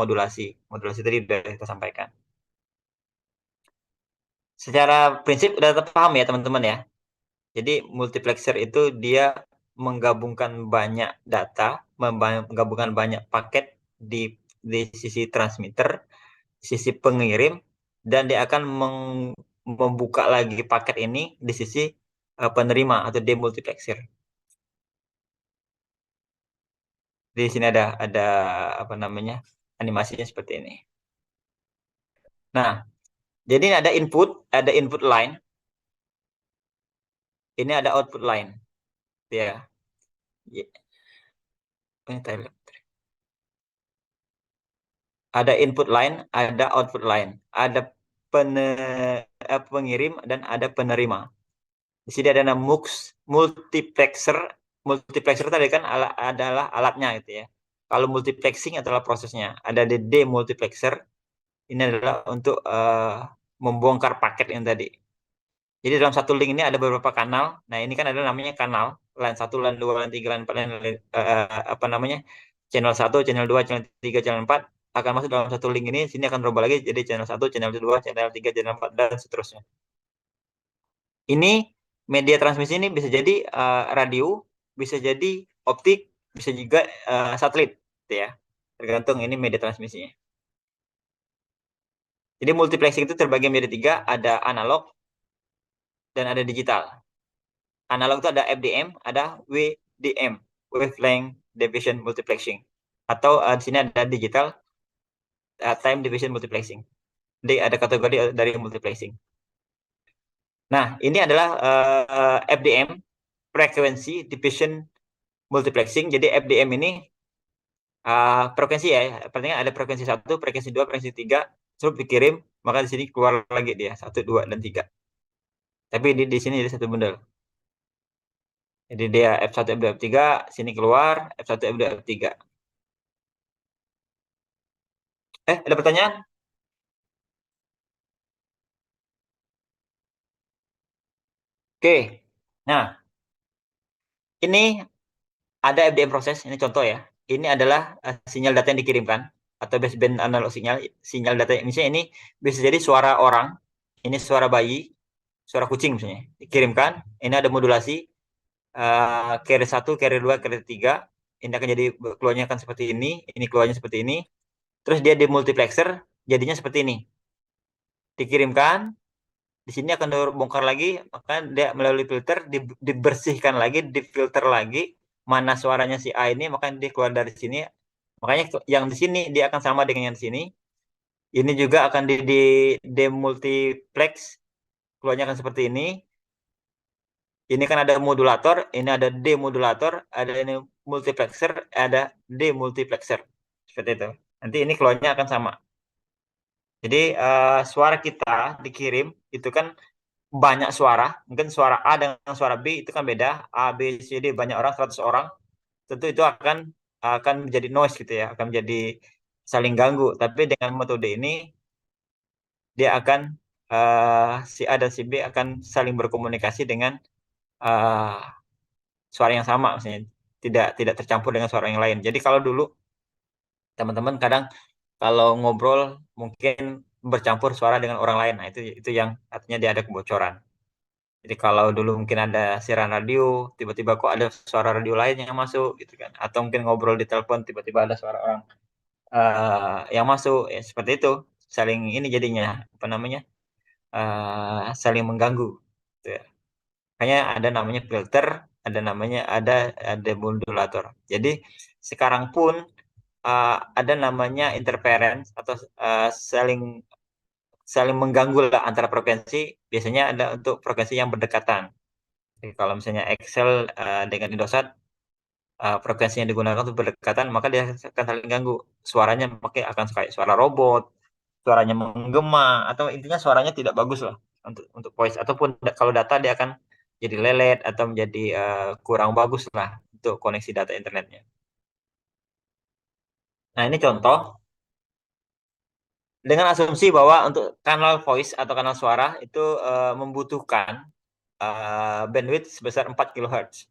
modulasi. Modulasi tadi sudah kita sampaikan. Secara prinsip udah paham ya teman-teman ya. Jadi multiplexer itu dia menggabungkan banyak data, menggabungkan banyak paket di sisi transmitter, sisi pengirim, dan dia akan membuka lagi paket ini di sisi penerima atau demultiplexer. Di sini ada apa namanya animasinya seperti ini. Nah, jadi ini ada input line, ini ada output line, ya. Ini Thailand. Ada input line, ada output line, ada pengirim dan ada penerima. Di sini ada multiplexer. Multiplexer tadi kan adalah alatnya gitu ya. Kalau multiplexing adalah prosesnya. Ada demultiplexer. Ini adalah untuk membongkar paket yang tadi. Jadi dalam satu link ini ada beberapa kanal. Nah, ini kan ada namanya kanal. Line 1, line 2, line 3, line 4, apa namanya? Channel 1, channel 2, channel 3, channel 4 akan masuk dalam satu link ini. Sini akan berubah lagi jadi channel 1, channel 2, channel 3, channel 4 dan seterusnya. Ini media transmisi ini bisa jadi radio, bisa jadi optik, bisa juga satelit, gitu ya. Tergantung ini media transmisinya. Jadi multiplexing itu terbagi menjadi 3, ada analog dan ada digital. Analog itu ada FDM, ada WDM, wavelength division multiplexing. Atau di sini ada digital time division multiplexing. Jadi ada kategori dari multiplexing. Nah, ini adalah FDM, frequency division multiplexing. Jadi FDM ini frekuensi ya, artinya ada frekuensi 1, frekuensi 2, frekuensi 3, terus dikirim, maka di sini keluar lagi dia 1, 2, dan 3. Tapi di sini jadi satu bundel. Jadi dia F1, F2, F3, sini keluar, F1, F2, F3. Ada pertanyaan? Oke. Nah, ini ada FDM proses, ini contoh ya. Ini adalah sinyal data yang dikirimkan atau baseband analog sinyal data. Misalnya ini bisa jadi suara orang, ini suara bayi, suara kucing misalnya. Dikirimkan, ini ada modulasi carrier 1, carrier 2, carrier 3. Ini akan jadi keluarnya akan seperti ini keluarnya seperti ini. Terus dia demultiplexer, jadinya seperti ini. Dikirimkan, di sini akan dibongkar lagi, maka dia melalui filter dibersihkan lagi, difilter lagi mana suaranya si A ini, maka dia keluar dari sini. Makanya yang di sini dia akan sama dengan yang di sini. Ini juga akan di demultiplex, keluarnya akan seperti ini. Ini kan ada modulator, ini ada demodulator, ada ini multiplexer, ada demultiplexer. Seperti itu. Nanti ini keluarnya akan sama. Jadi suara kita dikirim itu kan banyak suara, mungkin suara A dengan suara B itu kan beda, A, B, C, D, banyak orang, 100 orang, tentu itu akan menjadi noise gitu ya, akan menjadi saling ganggu. Tapi dengan metode ini, dia akan, si A dan si B akan saling berkomunikasi dengan uh, suara yang sama, misalnya, tidak tercampur dengan suara yang lain. Jadi kalau dulu, teman-teman kadang kalau ngobrol mungkin bercampur suara dengan orang lain, nah itu yang artinya dia ada kebocoran. Jadi kalau dulu mungkin ada siaran radio, tiba-tiba kok ada suara radio lain yang masuk gitu kan. Atau mungkin ngobrol di telepon tiba-tiba ada suara orang yang masuk, ya seperti itu. Saling ini jadinya apa namanya? Saling mengganggu gitu ya. Makanya ada namanya filter, ada modulator. Jadi sekarang pun ada namanya interference atau saling saling mengganggu lah antara frekuensi, biasanya ada untuk frekuensi yang berdekatan. Jadi kalau misalnya Excel dengan Indosat frekuensi yang digunakan untuk berdekatan, maka dia akan saling ganggu. Suaranya pakai akan kayak suara robot, suaranya menggema, atau intinya suaranya tidak bagus lah untuk voice. Ataupun kalau data dia akan jadi lelet atau menjadi kurang bagus lah untuk koneksi data internetnya. Nah ini contoh dengan asumsi bahwa untuk kanal voice atau kanal suara itu membutuhkan bandwidth sebesar 4 kHz.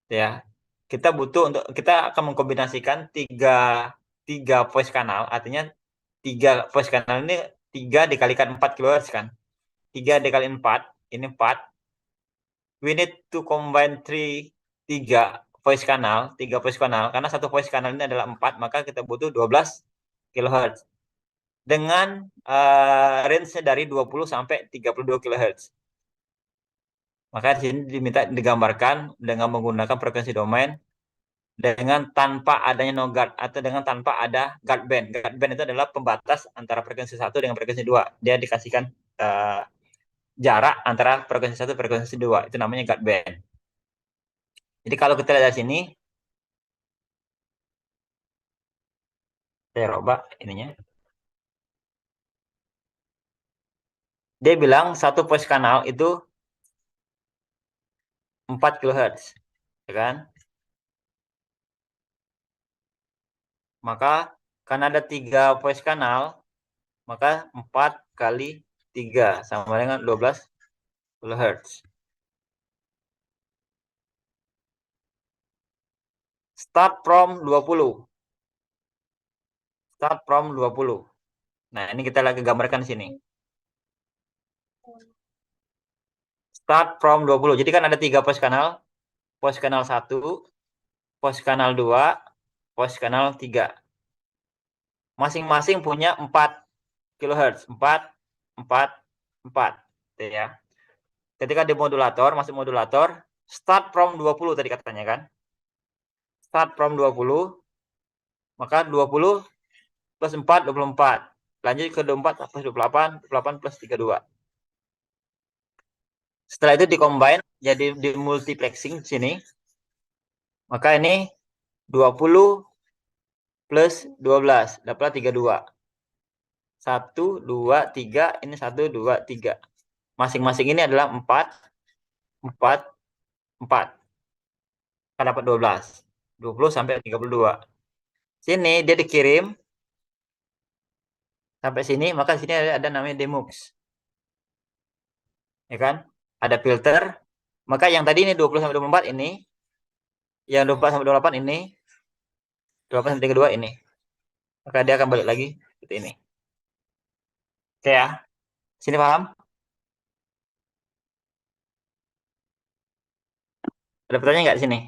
Ya, kita akan mengkombinasikan tiga 3 voice kanal, artinya 3 voice kanal ini 3 dikalikan 4 kHz kan. 3 dikali 4, ini 4. We need to combine 3 voice kanal, karena satu voice kanal ini adalah 4, maka kita butuh 12 kHz. Dengan range-nya dari 20 sampai 32 kHz. Maka di sini digambarkan dengan menggunakan frekuensi domain dengan tanpa adanya no guard atau dengan tanpa ada guard band. Guard band itu adalah pembatas antara frekuensi 1 dengan frekuensi 2. Dia dikasihkan jarak antara frekuensi 1 dan frekuensi 2. Itu namanya guard band. Jadi kalau kita lihat dari sini, saya coba ininya. Dia bilang satu voice kanal itu 4 kHz. Ya kan? Maka karena ada 3 voice kanal, maka 4 kali 3 sama dengan 12 kHz. Start from 20. Start from 20. Nah, ini kita lagi gambarkan di sini. Start from 20. Jadi kan ada 3 pos kanal. Pos kanal 1, pos kanal 2, pos kanal 3. Masing-masing punya 4 kHz. 4, 4, 4. Ya. Ketika di modulator, masuk modulator, start from 20 tadi katanya kan. Start from 20, maka 20 plus 4, 24. Lanjut ke 24 plus 28, 28 plus 32. Setelah itu dikombine jadi di multiplexing sini. Maka ini 20 plus 12 dapat 32. 1 2 3, ini 1 2 3. Masing-masing ini adalah 4 4 4. Kan dapat 12. 20 sampai 32. Sini dia dikirim sampai sini, maka sini ada namanya demux. Ya kan? Ada filter. Maka yang tadi ini 20 sampai 24 ini, yang 24 sampai 28 ini, 28 sampai 32 ini. Maka dia akan balik lagi seperti ini. Oke ya. Sini paham? Ada pertanyaan nggak di sini?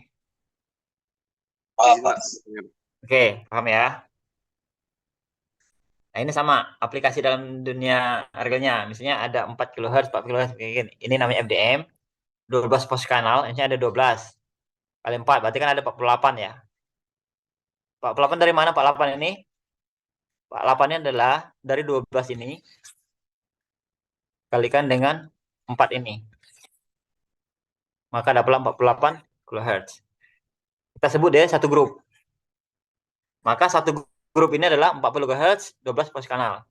Oke, paham ya. Nah, ini sama aplikasi dalam dunia harganya. Misalnya ada 4 kHz, 4 kHz kayak gini. Ini namanya FDM, 12 pos kanal, ini ada 12 kali 4, berarti kan ada 48 ya. 48 dari mana 48 ini? 48-nya adalah dari 12 ini kalikan dengan 4 ini. Maka dapatlah 48 kHz. Kita sebut dia satu grup. Maka satu grup ini adalah 40 kHz, 12 pos kanal.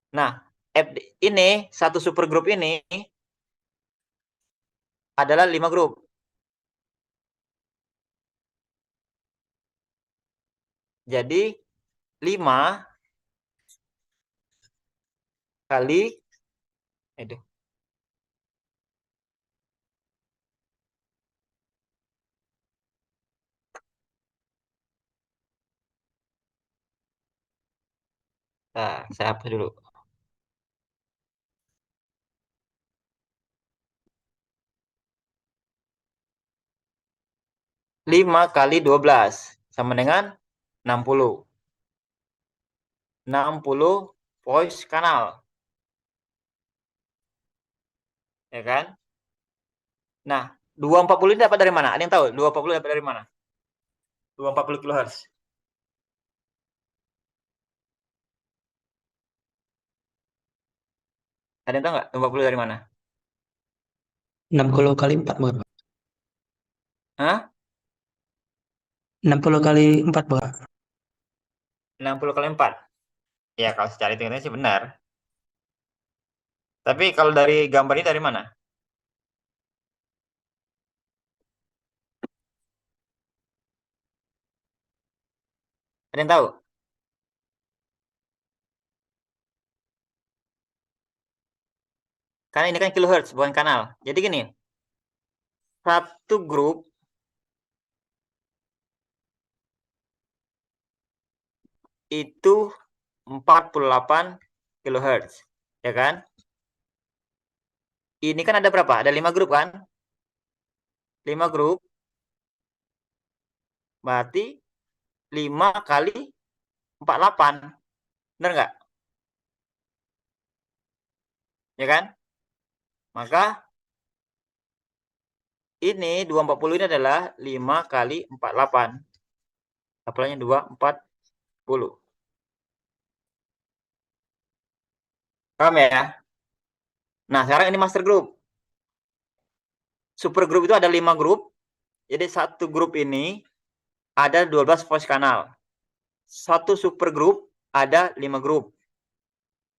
Nah, ini satu super grup ini adalah 5 grup. Jadi 5 kali itu. Nah, saya hapus dulu. 5 kali 12 sama dengan 60. 60 voice kanal. Ya kan? Nah, 240 ini dapat dari mana? Ada yang tahu? 240 dapat dari mana? 240 kHz. Ada yang tahu nggak? 240 dari mana? 60 kali 4 berapa? Hah? 60 kali 4 berapa? 60 kali 4. Ya, kalau secara hitungannya sih benar. Tapi kalau dari gambar ini dari mana? Ada yang tahu? Karena ini kan kilohertz, bukan kanal. Jadi gini, satu grup itu 48 kilohertz, ya kan? Ini kan ada berapa? Ada 5 grup kan? 5 grup, berarti 5 kali 48. Benar nggak? Ya kan? Maka ini 240 ini adalah 5 kali 48. Apalanya 240. Paham ya? Nah, sekarang ini master group. Super group itu ada 5 grup. Jadi satu grup ini ada 12 voice kanal. Satu super group ada 5 grup.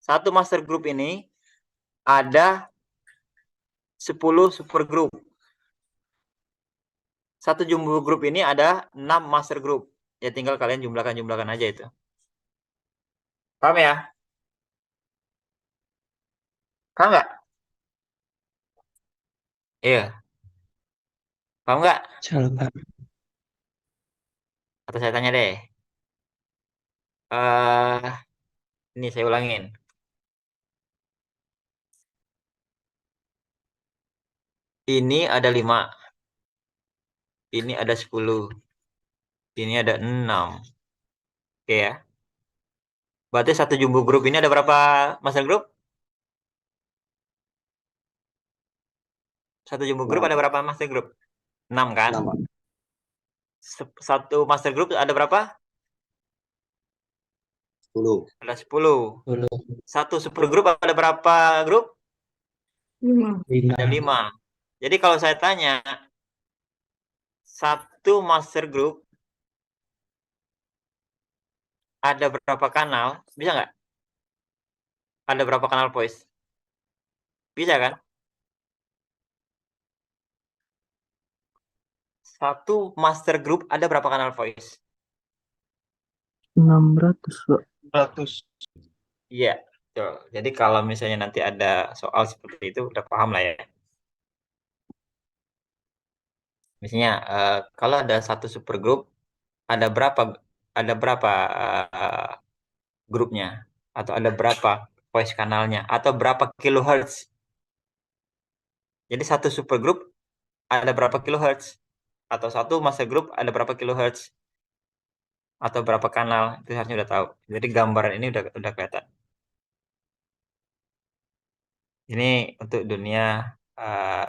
Satu master group ini ada 10 super group. Satu jumbo group ini ada 6 master group. Ya tinggal kalian jumlahkan aja itu. Paham ya? Paham nggak? Iya. Paham nggak? Salah, Pak. Atau saya tanya deh. Ini saya ulangin. Ini ada 5. Ini ada 10. Ini ada 6. Oke ya. Berarti satu jumbo group ini ada berapa master group? Satu jumbo group ada 6. berapa master group? 6 kan? 6, Pak. Satu master group ada berapa? 10. Ada 10. 10. Satu super group ada berapa grup? 5. Ada 5. Jadi kalau saya tanya, satu master group ada berapa kanal? Bisa nggak? Ada berapa kanal voice? Bisa kan? Satu master group ada berapa kanal voice? 600, Pak. 100. Iya. Tuh. Jadi kalau misalnya nanti ada soal seperti itu, udah paham lah ya. Misalnya, kalau ada satu super group, ada berapa uh, grupnya? Atau ada berapa voice kanalnya? Atau berapa kilohertz? Jadi satu super group ada berapa kilohertz? Atau satu master group ada berapa kilohertz? Atau berapa kanal? Itu harusnya udah tahu. Jadi gambaran ini udah kelihatan. Ini untuk dunia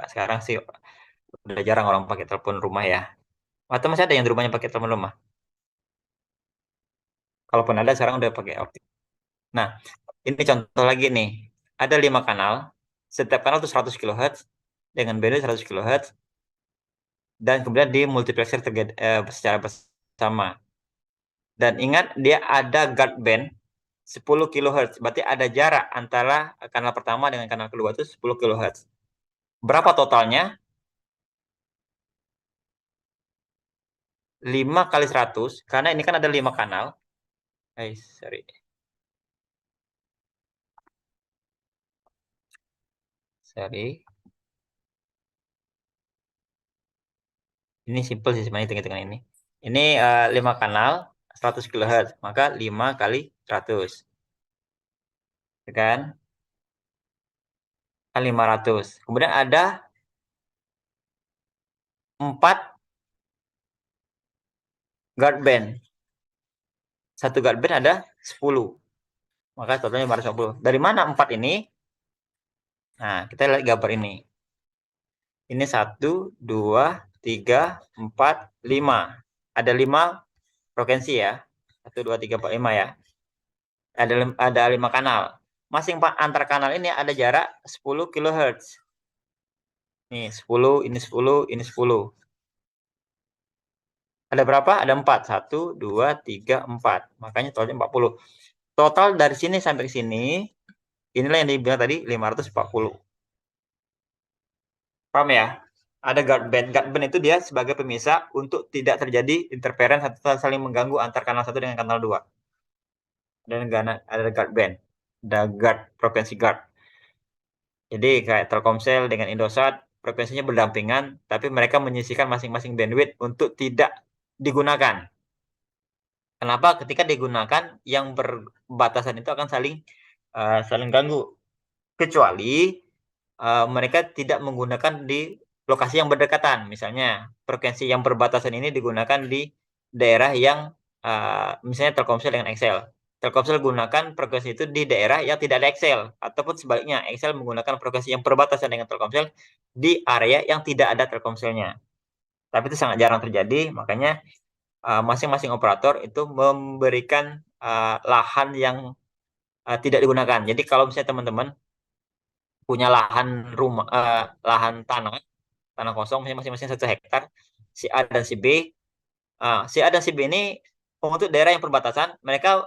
sekarang sih udah jarang orang pakai telepon rumah ya. Atau masih ada yang di rumahnya pakai telepon rumah? Kalaupun ada sekarang udah pakai optik. Nah, ini contoh lagi nih. Ada 5 kanal. Setiap kanal itu 100 kHz dengan bandwidth 100 kHz dan kemudian di multiplexer secara bersama. Dan ingat dia ada guard band 10 kHz. Berarti ada jarak antara kanal pertama dengan kanal kedua itu 10 kHz. Berapa totalnya? 5 kali 100. Karena ini kan ada 5 kanal. Sorry. Sorry. Ini simple sih sebenarnya hitung-hitungan ini. Ini 5 kanal 100 kHz. Maka 5 kali 100. Ya kan? Kan 500. Kemudian ada 4 guard band. Satu guard band ada 10. Maka totalnya 550. Dari mana 4 ini? Nah, kita lihat gambar ini. Ini 1, 2, 3, 4, 5. Ada 5 frekuensi ya. 1, 2, 3, 4, 5 ya. Ada 5 kanal. Masing antar kanal ini ada jarak 10 kHz. Nih, 10, ini 10, ini 10. Ada berapa? Ada 4. 1, 2, 3, 4. Makanya totalnya 40. Total dari sini sampai sini, inilah yang dibilang tadi 540. Paham ya? Ada guard band. Guard band itu dia sebagai pemisah untuk tidak terjadi interference atau saling mengganggu antar kanal 1 dengan kanal 2. Dan ada guard band. Ada guard, frekuensi guard. Jadi kayak Telkomsel dengan Indosat, frekuensinya berdampingan, tapi mereka menyisihkan masing-masing bandwidth untuk tidak digunakan. Kenapa? Ketika digunakan yang berbatasan itu akan saling ganggu. Kecuali mereka tidak menggunakan di lokasi yang berdekatan. Misalnya frekuensi yang berbatasan ini digunakan di daerah yang misalnya Telkomsel dengan Excel. Telkomsel gunakan frekuensi itu di daerah yang tidak ada Excel, ataupun sebaliknya Excel menggunakan frekuensi yang berbatasan dengan Telkomsel di area yang tidak ada Telkomselnya. Tapi itu sangat jarang terjadi, makanya masing-masing operator itu memberikan lahan yang tidak digunakan. Jadi kalau misalnya teman-teman punya lahan rumah, lahan tanah kosong, masing-masing 1 hektar, si A dan si B, si A dan si B ini untuk daerah yang perbatasan, mereka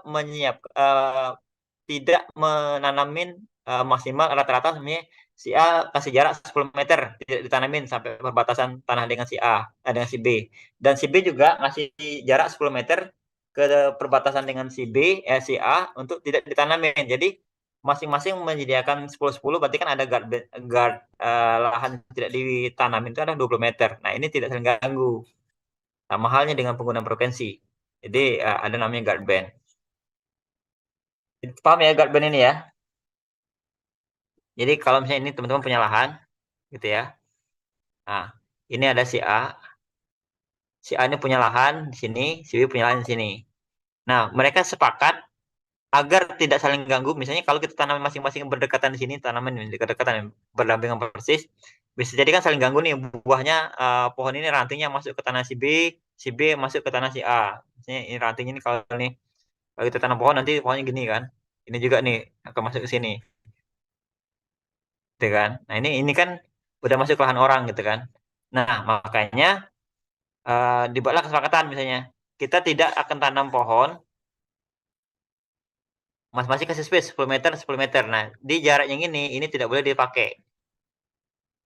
tidak menanamin maksimal rata-rata sebenarnya si A kasih jarak 10 meter tidak ditanamin sampai perbatasan tanah dengan si A, dengan si B. Dan si B juga ngasih jarak 10 meter ke perbatasan dengan si B, si A untuk tidak ditanamin. Jadi masing-masing menyediakan 10-10, berarti kan ada lahan tidak ditanamin itu ada 20 meter. Nah, ini tidak saling ganggu. Sama halnya dengan penggunaan frekuensi. Jadi ada namanya guard band. Paham ya guard band ini ya? Jadi kalau misalnya ini teman-teman punya lahan, gitu ya. Nah, ini ada si A. Si A ini punya lahan di sini, si B punya lahan di sini. Nah, mereka sepakat agar tidak saling ganggu. Misalnya kalau kita tanam masing-masing berdekatan di sini, tanaman yang berdekatan, berdampingan persis, bisa jadi kan saling ganggu nih. Buahnya, pohon ini rantingnya masuk ke tanah si B masuk ke tanah si A. Misalnya ini rantingnya ini kalau nih, kalau kita tanam pohon nanti pohonnya gini kan. Ini juga nih akan masuk ke sini, gitu kan. Nah, ini kan udah masuk ke lahan orang gitu kan. Nah, makanya dibuatlah kesepakatan misalnya kita tidak akan tanam pohon, masing-masing kasih space 10 meter 10 meter. Nah, di jarak yang ini tidak boleh dipakai,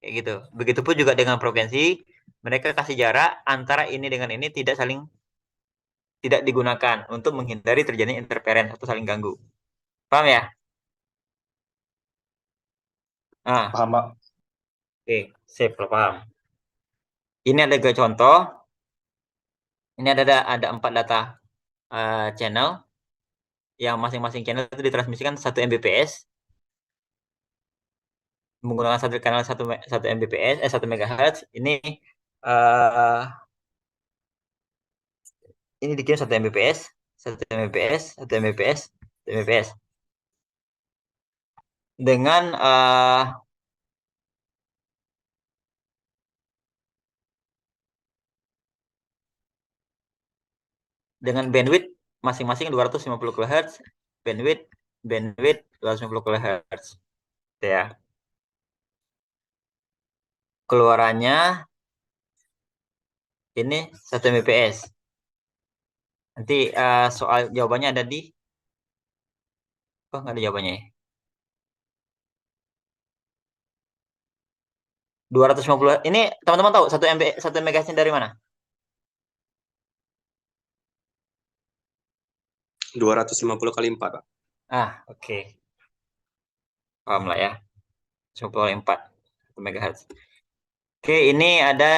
kayak gitu. Begitupun juga dengan frekuensi, mereka kasih jarak antara ini dengan ini tidak digunakan untuk menghindari terjadinya interference atau saling ganggu. Paham ya? Nah, Paham, Pak. oke, sip, paham. Ini ada dua contoh. Ini ada 4 data channel, yang masing-masing channel itu ditransmisikan 1 Mbps menggunakan satu kanal 1 Mbps, 1 MHz. Uh, ini dikirim 1 Mbps, 1 Mbps, 1 Mbps, 1 Mbps dengan bandwidth masing-masing 250 kHz, bandwidth bandwidth 250 kHz, ya. Keluarannya ini 1 Mbps. Nanti soal jawabannya ada di, kok nggak ada jawabannya ya? 250. Ini teman-teman tahu 1 MHz dari mana? 250 kali 4, Pak. Oke. Paham lah ya. 1,4 MHz. Oke, ini ada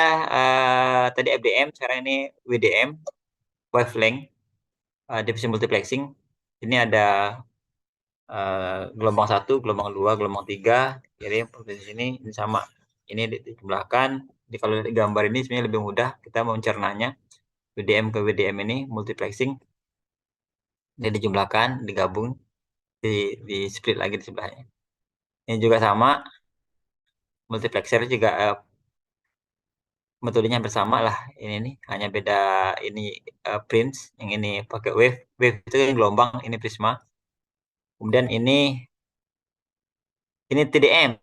tadi FDM, sekarang ini WDM, wavelength, diffusion multiplexing. Ini ada gelombang 1, gelombang 2, gelombang 3. Jadi di sini ini sama. Ini dijumlahkan. Jadi kalau lihat gambar ini sebenarnya lebih mudah kita mencernanya. WDM ke WDM ini multiplexing. Ini dijumlahkan, digabung, di split lagi di sebelahnya. Ini juga sama. Multiplexer juga metodenya bersama lah. Ini nih hanya beda, ini Prince, yang ini pakai wave. Wave itu yang gelombang, ini Prisma. Kemudian ini TDM.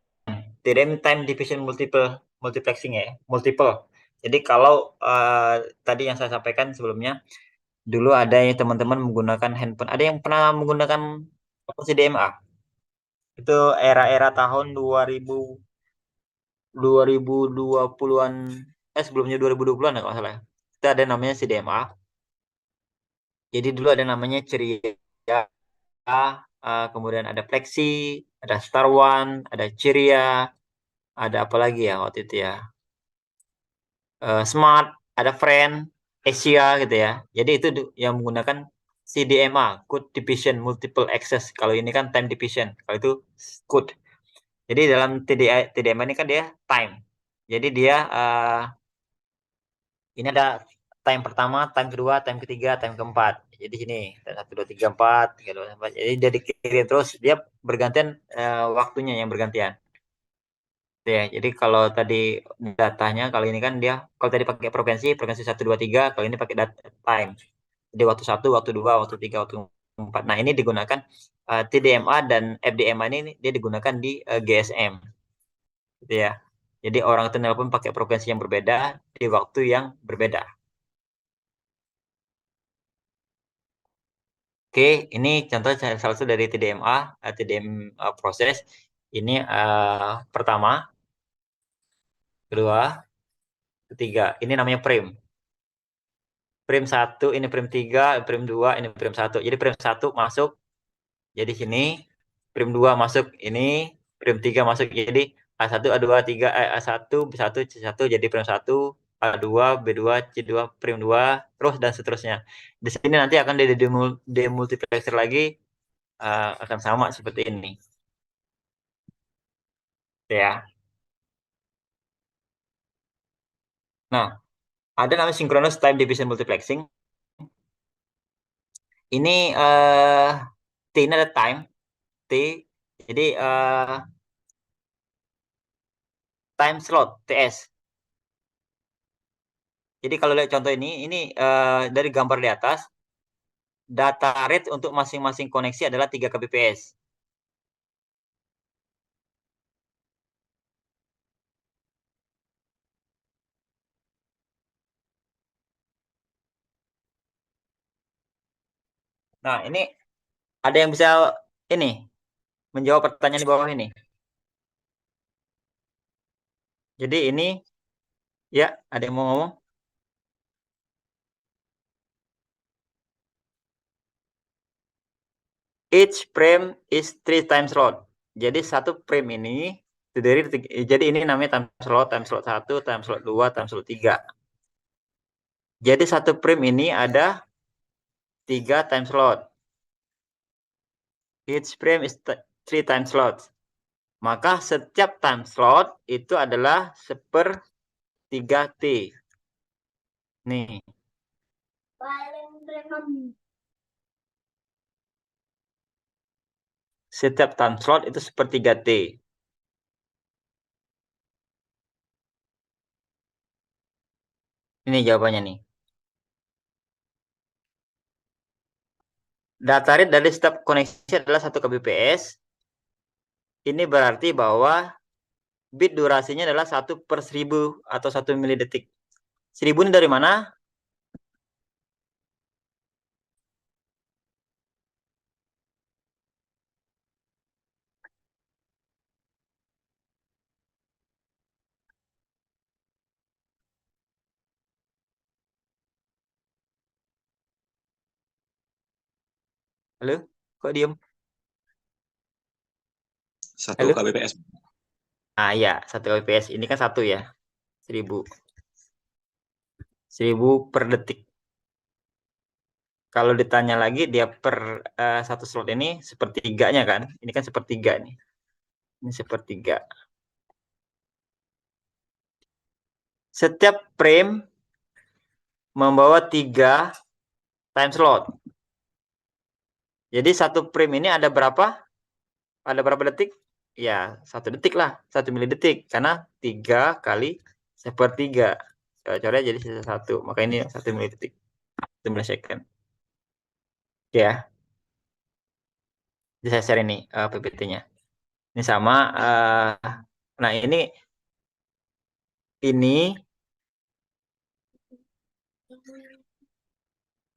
TDM time division multiplexing ya, multiple. Jadi kalau tadi yang saya sampaikan sebelumnya, dulu ada yang teman-teman menggunakan handphone. Ada yang pernah menggunakan CDMA? Itu era-era tahun 2020-an, sebelumnya 2020-an kalau salah. Itu ada namanya CDMA. Jadi dulu ada namanya Ceria, kemudian ada Plexi, ada Star One, ada Ceria, ada apa lagi ya waktu itu ya? Smart, ada Friend, Asia gitu ya. Jadi itu yang menggunakan CDMA, Code Division Multiple Access. Kalau ini kan Time Division. Kalau itu Code. Jadi dalam TDMA ini kan dia time. Jadi dia ini ada time pertama, time kedua, time ketiga, time keempat. Jadi sini satu dua tiga empat, tiga dua empat. Jadi dia dikirim terus dia bergantian waktunya yang bergantian. Ya, jadi kalau tadi datanya kali ini kan dia kalau tadi pakai frekuensi, frekuensi satu dua tiga, kalau ini pakai data time. Jadi waktu satu, waktu dua, waktu tiga, waktu empat. Nah ini digunakan TDMA dan FDMA ini dia digunakan di GSM, gitu ya. Jadi orang itu nelpon pakai frekuensi yang berbeda di waktu yang berbeda. Oke, ini contoh salah satu dari TDMA, TDM proses. Ini pertama, kedua, ketiga. Ini namanya frame. Frame satu, ini frame tiga, frame dua, ini frame satu. Jadi frame satu masuk, jadi sini. Frame dua masuk, ini. Frame tiga masuk, jadi A1, A2, A3, A1, B1, C1, jadi frame satu, A2, B2, C2, frame dua, terus dan seterusnya. Di sini nanti akan demultiplexer lagi, akan sama seperti ini. Ya. Nah, ada namanya synchronous time division multiplexing. Ini T ini ada time, T. Jadi time slot, TS. Jadi kalau lihat contoh ini dari gambar di atas, data rate untuk masing-masing koneksi adalah 3 kbps. Nah, ini ada yang bisa ini menjawab pertanyaan di bawah ini. Jadi ini ya, ada yang mau ngomong? Each frame is 3 times slot. Jadi satu frame ini terdiri jadi ini namanya time slot 1, time slot 2, time slot 3. Jadi satu frame ini ada 3 time slot. Each frame is 3 time slot. Maka setiap time slot itu adalah 1/3T. Nih. Setiap time slot itu 1/3T. Ini jawabannya nih. Data rate dari setiap koneksi adalah 1 kbps. Ini berarti bahwa bit durasinya adalah 1/1000 atau 1 milidetik. 1000 ini dari mana? Halo? Kok diem? 1 Halo? kbps. Ah ya, 1 kbps. Ini kan 1 ya. 1000. 1000 per detik. Kalau ditanya lagi dia per satu slot ini sepertiganya kan? Ini kan sepertiga nih. Ini sepertiga. Setiap frame membawa 3 time slot. Jadi satu frame ini ada berapa? Ada berapa detik? Ya, 1 detik lah. 1 milidetik. Karena 3 kali sepertiga. Coret jadi sisa 1. Maka ini 1 milidetik. 1 milisecond. Ya, jadi saya share ini PPT-nya. Ini sama. Nah, ini, ini,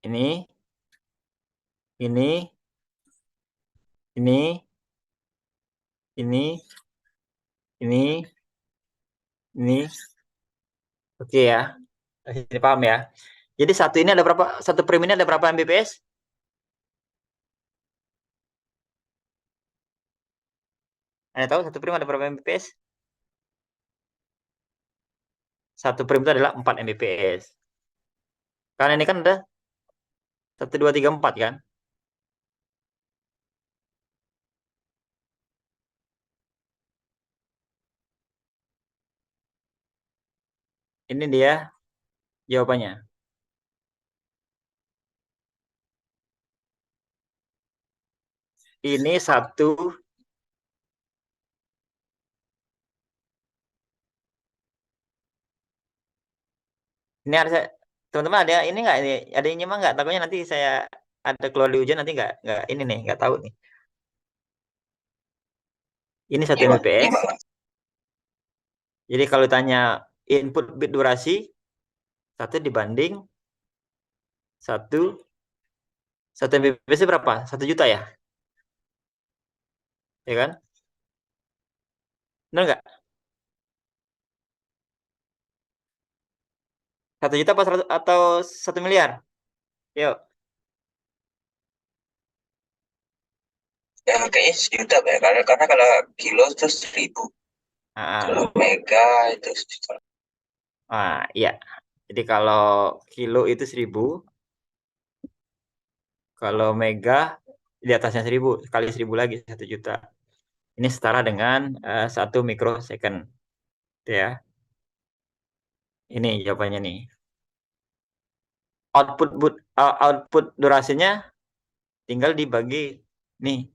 ini, ini, ini. Oke ya. Ini paham ya. Jadi satu frame ini ada berapa Mbps? Anda tahu satu frame ada berapa Mbps? Satu frame itu adalah 4 Mbps. Karena ini kan ada 1, 2, 3, 4 kan? Ini dia jawabannya. Ini satu, ini harus teman-teman ada ini nggak ini ada yang nyimak nggak? Takutnya nanti saya ada keluar di ujian nanti nggak ini nih nggak tahu nih. Ini 1 Iya, Pak. Iya, Mbps. Pak. Jadi kalau tanya input bit durasi satu dibanding satu satu Mbps itu berapa? 1 juta ya, ya kan? Benar nggak? 1 juta apa atau 1 miliar? Yuk. Ya, kayaknya sejuta, Pak. Karena kalau kilo itu 1.000. Kalau Ah, mega itu sejuta. iya. Jadi kalau kilo itu 1.000, kalau mega di atasnya 1.000, kali 1.000 lagi 1 juta. Ini setara dengan 1 mikrosecond. Gitu ya. Ini jawabannya nih. Output durasinya tinggal dibagi nih.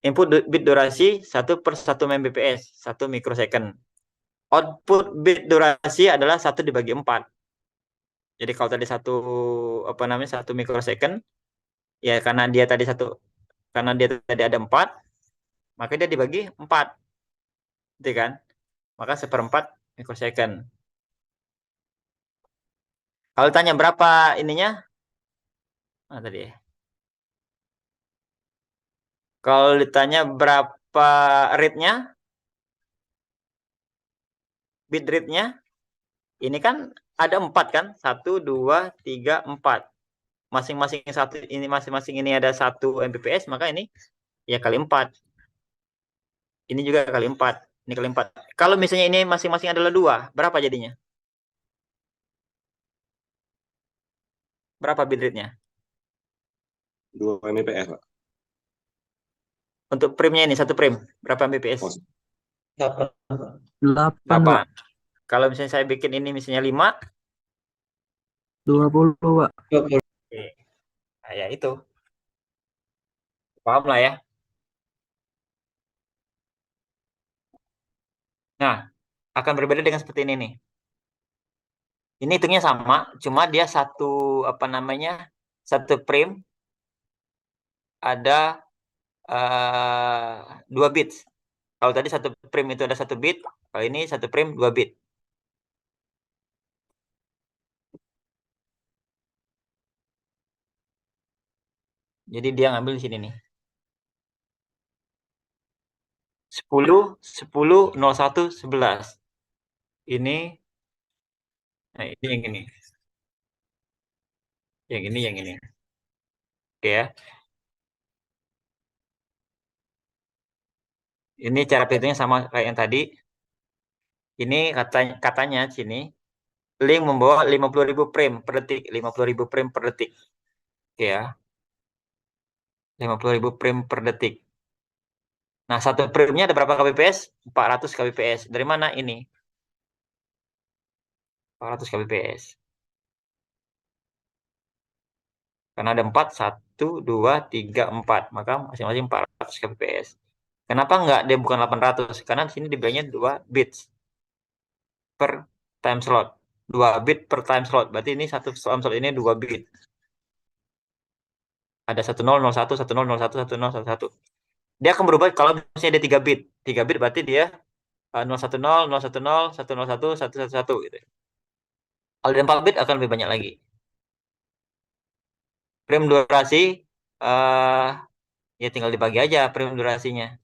Input bit durasi 1/1 Mbps, 1 mikrosecond. Output bit durasi adalah 1 dibagi 4. Jadi kalau tadi apa namanya 1 mikrosecond, ya karena dia tadi ada 4, maka dia dibagi 4, gitu kan? Maka 1/4 mikrosecond. Kalau tanya berapa ininya, tadi ya. Kalau ditanya berapa rate-nya, bit rate-nya, ini kan ada 4 kan? 1, 2, 3, 4. Masing-masing ini ada 1 Mbps, maka ini ya kali 4. Ini juga kali 4. Ini kali 4. Kalau misalnya ini masing-masing adalah 2, berapa jadinya? Berapa bit rate-nya? 2 Mbps, Pak. Untuk prime-nya ini, 1 prime. Berapa Mbps? Oh, 8. 8, Pak. 8. Kalau misalnya saya bikin ini misalnya 5, 20, Pak. oke. Nah, ya itu. Paham lah ya. Nah, akan berbeda dengan seperti ini nih. Ini hitungnya sama, cuma dia apa namanya, 1 prime ada 2 bits. Kalau tadi 1 prime itu ada 1 bit, kalau ini 1 prime 2 bit. Jadi dia ngambil di sini nih. 10, 10, 01, 11. Ini, nah ini yang ini. Yang ini, yang ini. Oke ya. Ini cara perhitungnya sama kayak yang tadi. Ini katanya sini, link membawa 50.000 frame per detik. 50.000 frame per detik. Oke ya. 50.000 frame per detik. Nah, 1 frame-nya ada berapa kbps? 400 kbps. Dari mana ini? 400 kbps. Karena ada 4, 1, 2, 3, 4. Maka masing-masing 400 kbps. Kenapa enggak dia bukan 800? Karena di sini dibilangnya 2 bits per time slot. 2 bit per time slot. Berarti ini satu time slot ini 2 bit. Ada 1001, 1001, 1011. Dia akan berubah kalau misalnya ada 3 bit. 3 bit berarti dia 010, 010, 101, 111 gitu. Kalau ada 4 bit akan lebih banyak lagi. Frame durasi eh ya tinggal dibagi aja frame durasinya.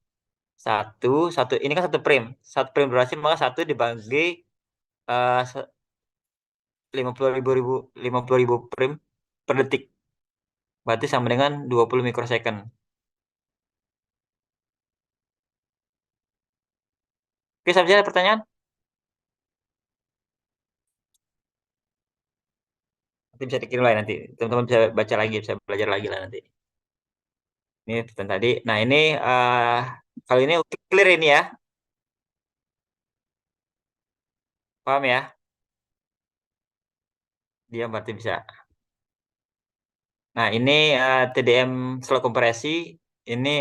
Satu, satu ini kan 1 frame. 1 frame durasi maka 1 dibagi 50.000 frame per detik. Berarti sama dengan 20 mikrosecond. Oke, sampai ada pertanyaan? Nanti bisa dikirim lagi nanti. Teman-teman bisa baca lagi, bisa belajar lagi lah nanti. Ini tentang tadi. Nah, ini kali ini clear ini ya. Paham ya? Dia berarti bisa. Nah, ini TDM slow kompresi. Ini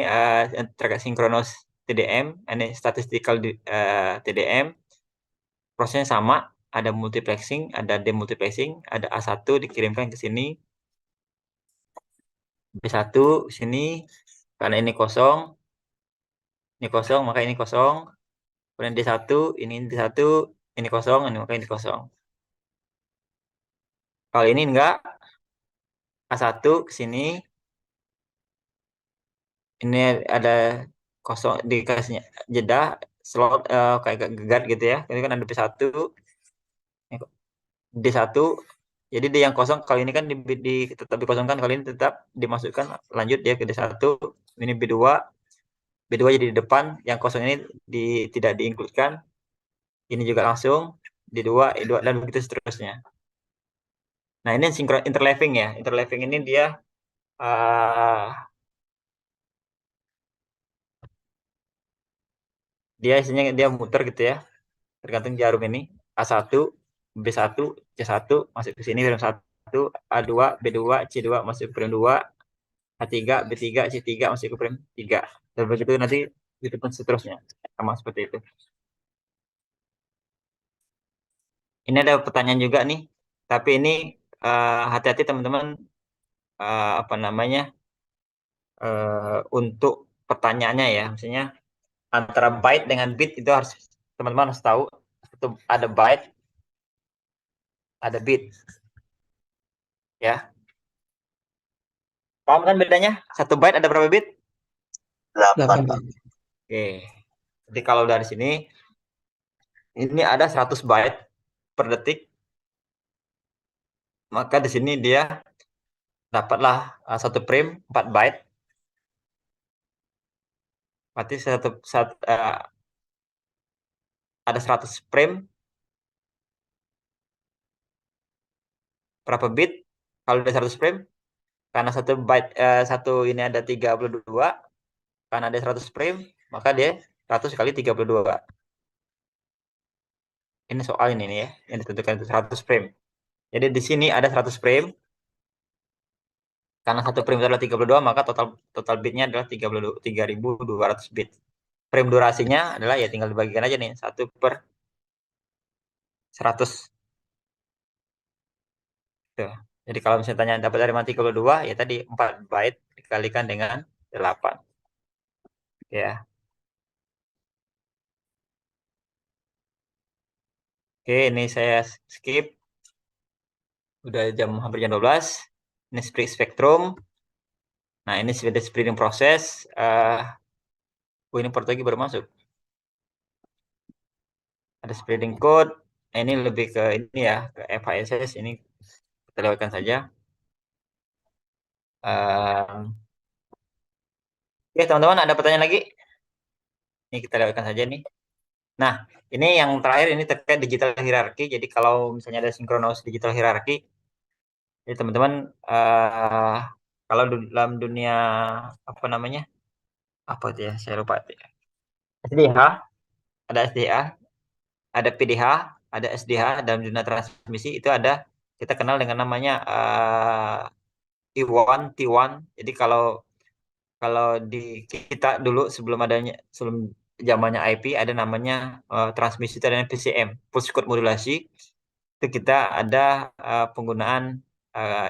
terkait sinkronos TDM. Ini statistical TDM. Prosesnya sama. Ada multiplexing, ada demultiplexing, ada A1 dikirimkan ke sini. B1 sini. Karena ini kosong, maka ini kosong. Kemudian D1, ini D1, ini kosong, ini maka ini kosong. Kalau ini enggak, A1 ke sini, ini ada kosong dikasihnya jeda slot kayak gegar gitu ya. Ini kan ada P1, D1. Jadi dia yang kosong kali ini kan tetap dikosongkan, kali ini tetap dimasukkan lanjut dia ke D1. Ini B2. B2 jadi di depan, yang kosong ini tidak diinkludkan. Ini juga langsung D2, E2 dan begitu seterusnya. Nah, ini sinkron interleaving ya. Interleaving ini dia isinya dia muter gitu ya. Tergantung jarum ini. A1, B1, C1 masuk ke sini frame 1, A2, B2, C2 masuk ke frame 2, A3, B3, C3 masuk ke frame 3. Dan begitu nanti itu pun seterusnya. Sama seperti itu. Ini ada pertanyaan juga nih. Tapi ini hati-hati teman-teman apa namanya untuk pertanyaannya ya. Maksudnya antara byte dengan bit itu harus teman-teman harus tahu. Itu ada byte, ada bit. Ya. Paham kan bedanya? 1 byte ada berapa bit? 8. Oke. Jadi kalau dari sini ini ada 100 byte per detik. Maka di sini dia dapatlah 1 frame 4 byte. Berarti ada 100 frame berapa bit? Kalau ada 100 frame karena 1 byte satu ini ada 32, karena ada 100 frame maka dia 100 kali 32. Ini soal ini nih ya, yang ditentukan itu 100 frame. Jadi di sini ada 100 frame. Karena 1 frame adalah 32, maka total bitnya adalah 3.200 bit. Frame durasinya adalah ya tinggal dibagikan aja nih, 1/100. Tuh. Jadi kalau misalnya tanya dapat dari mana 32, ya tadi 4 byte dikalikan dengan 8. Ya. Oke, ini saya skip. Udah hampir jam 12. Ini split spektrum. Nah, ini sudah splitting proses. Ini Portugi baru masuk. Ada splitting code. Ini lebih ke ini ya, ke FHSS. Ini kita lewatkan saja. Oke, teman-teman, ada pertanyaan lagi? Ini kita lewatkan saja nih. Nah, ini yang terakhir ini terkait digital hierarki. Jadi kalau misalnya ada sinkronos digital hierarki, jadi teman-teman kalau dalam dunia apa namanya? Apa itu ya? Saya lupa. SDH, ada SDH, ada PDH, ada SDH dalam dunia transmisi itu ada kita kenal dengan namanya I1, T1. Jadi kalau di kita dulu sebelum zamannya IP ada namanya transmisi itu ada PCM, pulse code modulasi. Itu kita ada penggunaan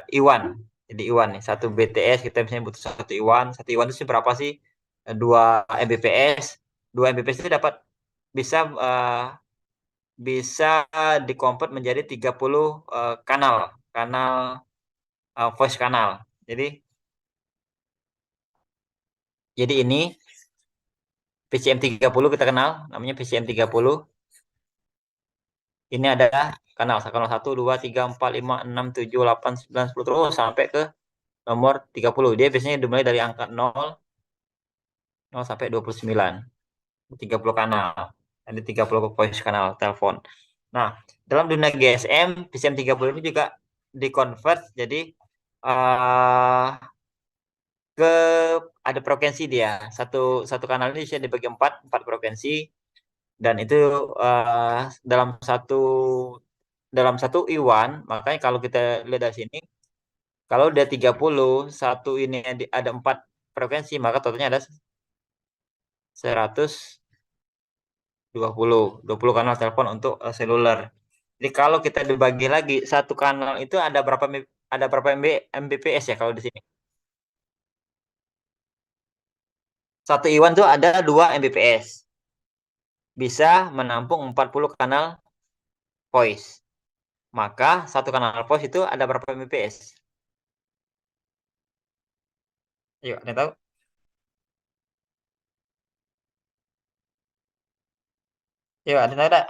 I1. Jadi I1 nih, 1 BTS kita misalnya butuh 1 I1 itu berapa sih? 2 Mbps. 2 Mbps itu bisa bisa dikonvert menjadi 30 kanal voice kanal. Jadi ini PCM 30 kita kenal, namanya PCM 30. Ini ada kanal 1, 2, 3, 4, 5, 6, 7, 8, 9, 10 terus sampai ke nomor 30. Dia biasanya dimulai dari angka 0 sampai 29. 30 kanal. Ada 30 voice kanal telepon. Nah, dalam dunia GSM, PCM 30 ini juga di convert jadi eh ke ada frekuensi dia. Satu kanal ini bisa dibagi empat provinsi dan itu eh, dalam satu dalam satu iwan. Makanya kalau kita lihat dari sini, kalau udah 30 satu ini ada empat frekuensi, maka totalnya ada 120 kanal telepon untuk seluler. Jadi kalau kita dibagi lagi satu kanal itu ada berapa Mbps ya kalau di sini? Satu iwan tuh ada 2 Mbps. Bisa menampung 40 kanal voice. Maka satu kanal voice itu ada berapa Mbps? Yuk, ada yang tahu? Yuk, ada yang tahu tak?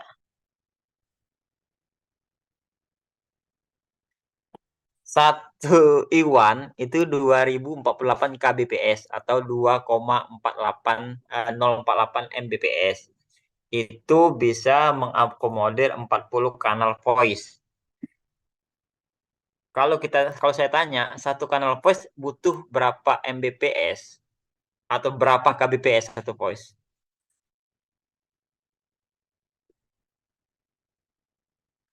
Satu iwan itu 2048 kbps atau 2,048 Mbps. Itu bisa mengakomodir 40 kanal voice. Kalau saya tanya, satu kanal voice butuh berapa Mbps atau berapa kbps satu voice?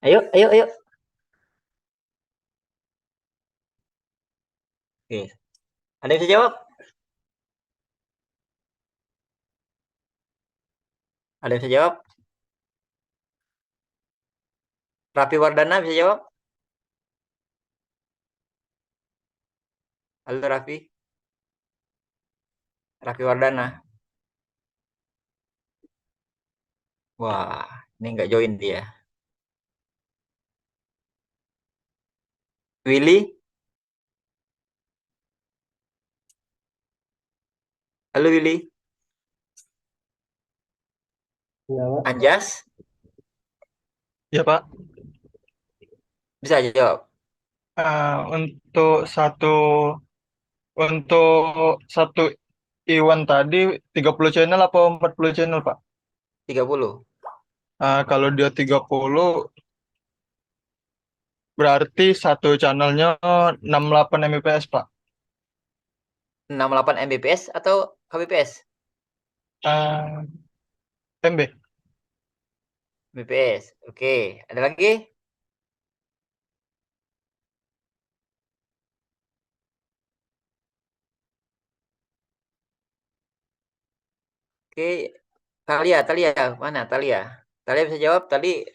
Ayo, ayo, ayo. Oke. Ada yang bisa jawab? Ada yang bisa jawab? Raffi Wardana bisa jawab? Halo Raffi, Raffi Wardana. Wah, ini nggak join dia. Willy, halo Willy. Ya, Pak. Anjas, Ya, Pak. bisa jawab. Untuk satu Iwan tadi 30 channel apa 40 channel, Pak? 30. Kalau dia 30 berarti satu channelnya 68 Mbps, Pak. 68 Mbps atau kbps? Ah, MB. Mbps. Oke, ada lagi? Oke, Talia, Talia, mana Talia? Talia bisa jawab tadi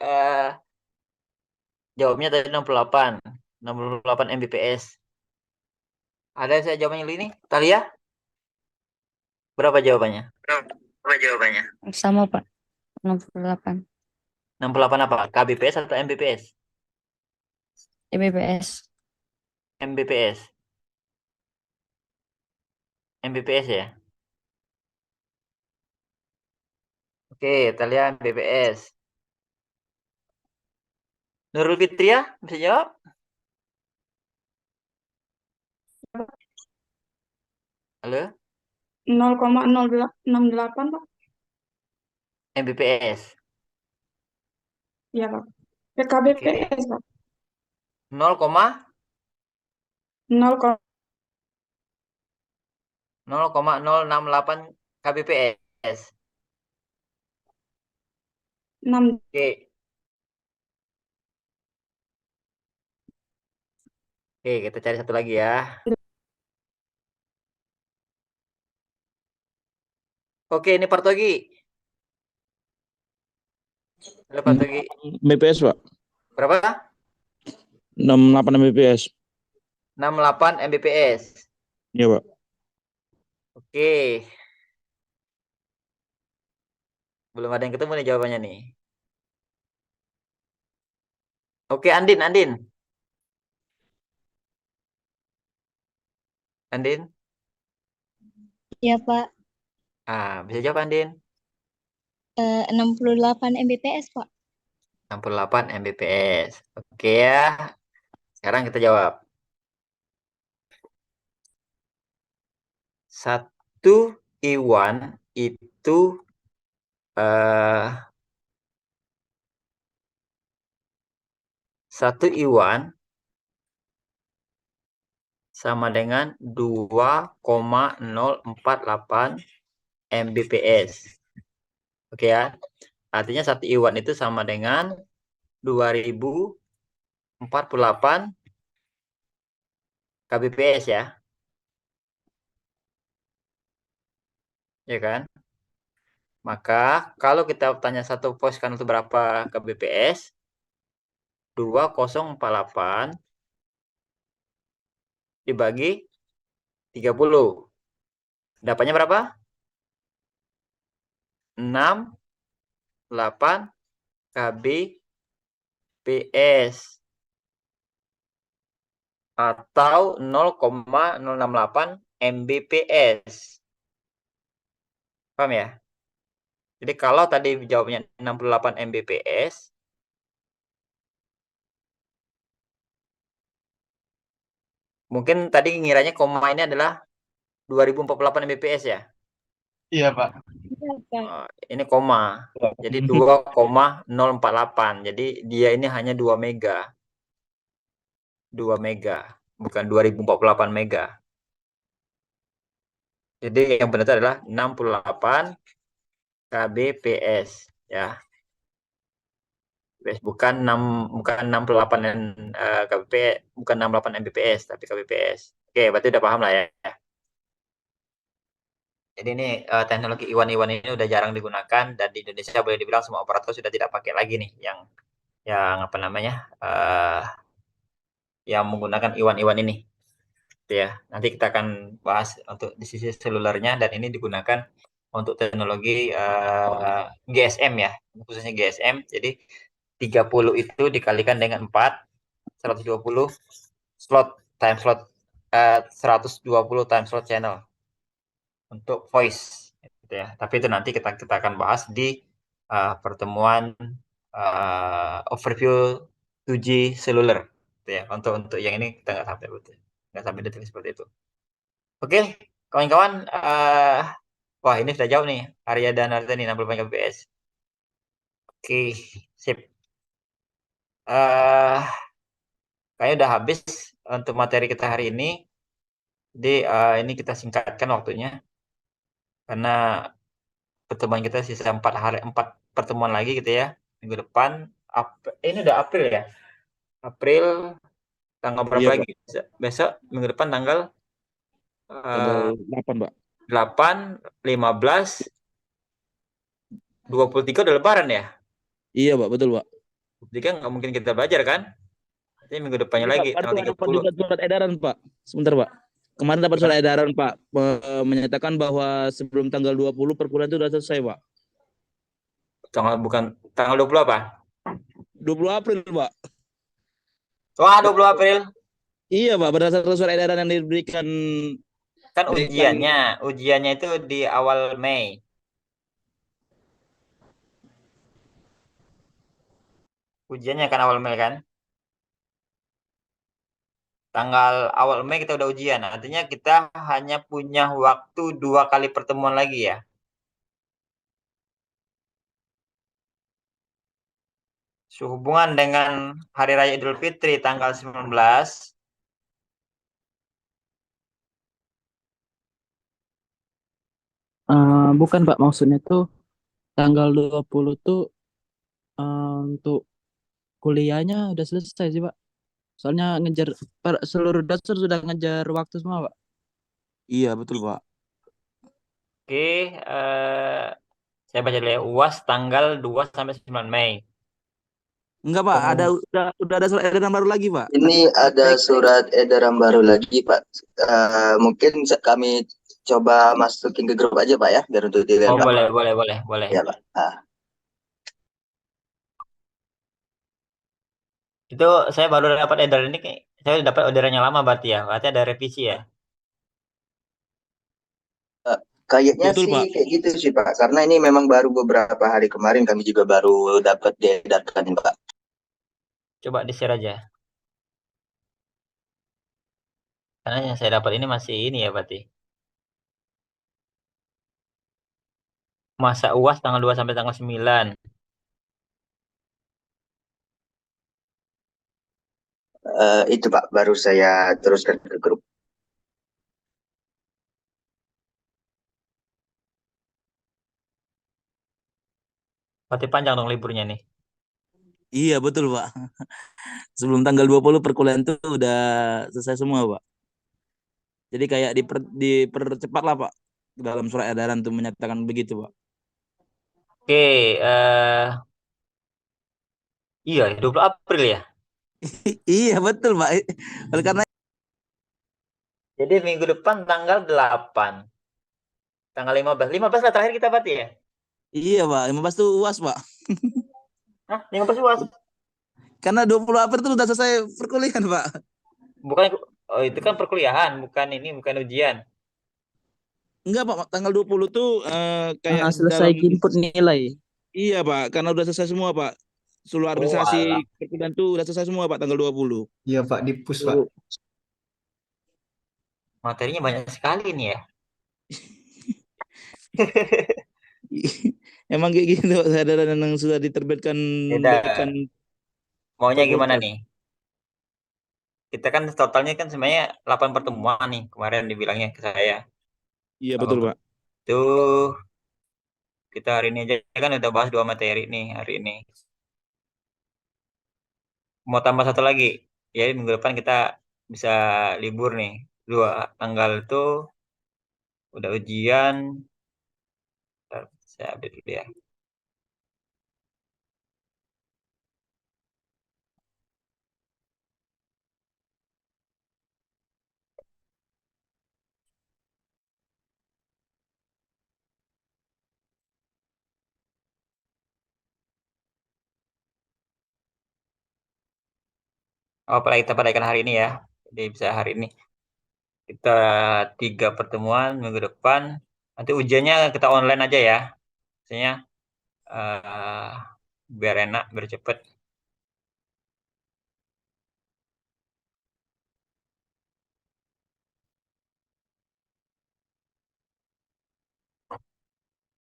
jawabnya tadi 68 Mbps. Ada yang saya jawabnya ini? Talia, berapa jawabannya? Apa jawabannya? Sama Pak, 68 68 apa? Kbps atau Mbps? Mbps. Mbps. Mbps ya? Oke, Talia Mbps. Nurul Fitria bisa jawab? Halo? 0,068 Pak. Mbps. Iya Pak. Oke. PKBPS Pak. 0, 0,6 0,068 kbps. Oke. Oke, kita cari satu lagi ya. Oke, ini Partogi. Halo Partogi. Mbps, Pak. Berapa? 68 Mbps. 68 Mbps. Iya, Pak. Oke. Belum ada yang ketemu nih jawabannya nih. Oke, Andin, Andin. Andin. Ya Pak, Bisa jawab Andin. 68 Mbps Pak. 68 Mbps. Oke ya. Sekarang kita jawab. Satu iwan itu eh satu iwan sama dengan 2,048 Mbps. Oke ya. Artinya 1 iwan itu sama dengan 2048 kbps ya. Ya kan? Maka kalau kita tanya satu voice channel itu berapa kbps? 2048 dibagi 30. Dapatnya berapa? 68 kbps atau 0,068 mbps. Paham ya? Jadi kalau tadi jawabnya 68 mbps, mungkin tadi ngiranya koma ini adalah 2048 mbps ya. Iya, Pak. Iya, Pak. Ini koma. Jadi 2,048. Jadi dia ini hanya 2 mega. 2 mega, bukan 2048 mega. Jadi yang benar adalah 68 kbps ya. Bukan 68 kbps, bukan 68 mbps tapi kbps. Oke, berarti udah paham lah ya. Jadi ini teknologi iwan-iwan ini udah jarang digunakan dan di Indonesia boleh dibilang semua operator sudah tidak pakai lagi nih yang apa namanya yang menggunakan iwan-iwan ini. Gitu ya. Nanti kita akan bahas untuk di sisi selulernya dan ini digunakan untuk teknologi GSM ya, khususnya GSM. Jadi 30 itu dikalikan dengan 4, 120 time slot 120 time slot channel untuk voice gitu ya. Tapi itu nanti kita akan bahas di pertemuan overview 2G seluler gitu ya. Untuk yang ini kita nggak sampai detail seperti itu. Oke, kawan-kawan, wah ini sudah jauh nih, Arya dan Ardani 65 kbps. Oke, sip. Kayaknya udah habis untuk materi kita hari ini. Jadi ini kita singkatkan waktunya karena pertemuan kita sisa 4 pertemuan lagi gitu ya. Minggu depan, ini udah April ya. April tanggal berapa Iya, lagi? Besok minggu depan tanggal Tanggal 8, Pak. 8, 15, 23 udah lebaran ya. Iya, Pak, betul, Pak. Jadi kan nggak mungkin kita belajar kan? Jadi minggu depannya Iya, Pak. lagi, Kemarin tanggal dapat 30. juga surat edaran, Pak. Sebentar, Pak. Kemarin dapat surat edaran, Pak, menyatakan bahwa sebelum tanggal 20 perkuliahan itu sudah selesai, Pak. Bukan tanggal 20 apa? 20 April, Pak. Wah, 20 April. Iya, Pak, berdasarkan surat edaran yang diberikan Kan ujiannya itu di awal Mei. Ujiannya kan awal Mei kan? Tanggal awal Mei kita udah ujian. Artinya kita hanya punya waktu 2 kali pertemuan lagi ya. Sehubungan dengan Hari Raya Idul Fitri tanggal 19, Bukan Pak, maksudnya tuh tanggal 20 tuh untuk kuliahnya udah selesai sih Pak. Soalnya ngejar seluruh dasar sudah ngejar waktu semua Pak. Iya, betul, Pak. oke, saya baca dulu ya. UAS tanggal 2 sampai 9 Mei. Enggak, Pak, udah ada surat edaran baru lagi, Pak. Ini ada surat edaran baru lagi, Pak. Mungkin kami coba masukin ke grup aja, Pak ya, biar untuk dilihat, Oh, Pak. boleh. Ya, Pak. Itu saya baru dapat edaran ini, saya dapat orderan yang lama berarti ya. Berarti ada revisi ya. Kayaknya Betul, sih Pak. kayak gitu sih, Pak. Karena ini memang baru beberapa hari kemarin kami juga baru dapat diedarkan, Pak. Coba di-share aja. Karena yang saya dapat ini masih ini ya berarti. Masa UAS tanggal 2 sampai tanggal 9. Itu, Pak, baru saya teruskan ke grup. Berarti panjang dong liburnya nih. Iya betul Pak. Sebelum tanggal 20 perkuliahan tuh udah selesai semua Pak. Jadi kayak dipercepat lah Pak. Dalam surat edaran tuh menyatakan begitu Pak. Oke, iya 20 April ya. Iya betul Pak. Oleh karena Jadi minggu depan tanggal 8. Tanggal 15. 15 lah terakhir kita berarti ya. iya Pak, 15 tuh UAS Pak. Hah? 15 UAS? Karena 20 April tuh udah selesai perkuliahan Pak. Bukan, oh itu kan perkuliahan, bukan ujian. Enggak Pak, tanggal 20 tuh kayak Selesai dalam input nilai. iya Pak, karena udah selesai semua Pak. Seluruh Oh, administrasi alah. perkuliahan tuh udah selesai semua Pak tanggal 20. Iya Pak, di push Pak. Tuh. Materinya banyak sekali nih ya. Emang kayak gitu Pak, edaran yang sudah diterbitkan Beda. bahkan Maunya gimana fakultas. nih? Kita kan totalnya kan sebenarnya 8 pertemuan nih kemarin dibilangnya ke saya. Iya 8 betul Pak. itu kita hari ini aja kan udah bahas 2 materi nih hari ini. Mau tambah satu lagi. Ya minggu depan kita bisa libur nih. 2 tanggal itu udah ujian. Bentar, saya update dulu ya. Oh, apalagi kita padaikan hari ini ya. Jadi bisa hari ini kita 3 pertemuan minggu depan. Nanti ujiannya kita online aja ya. Maksudnya biar enak, biar cepet.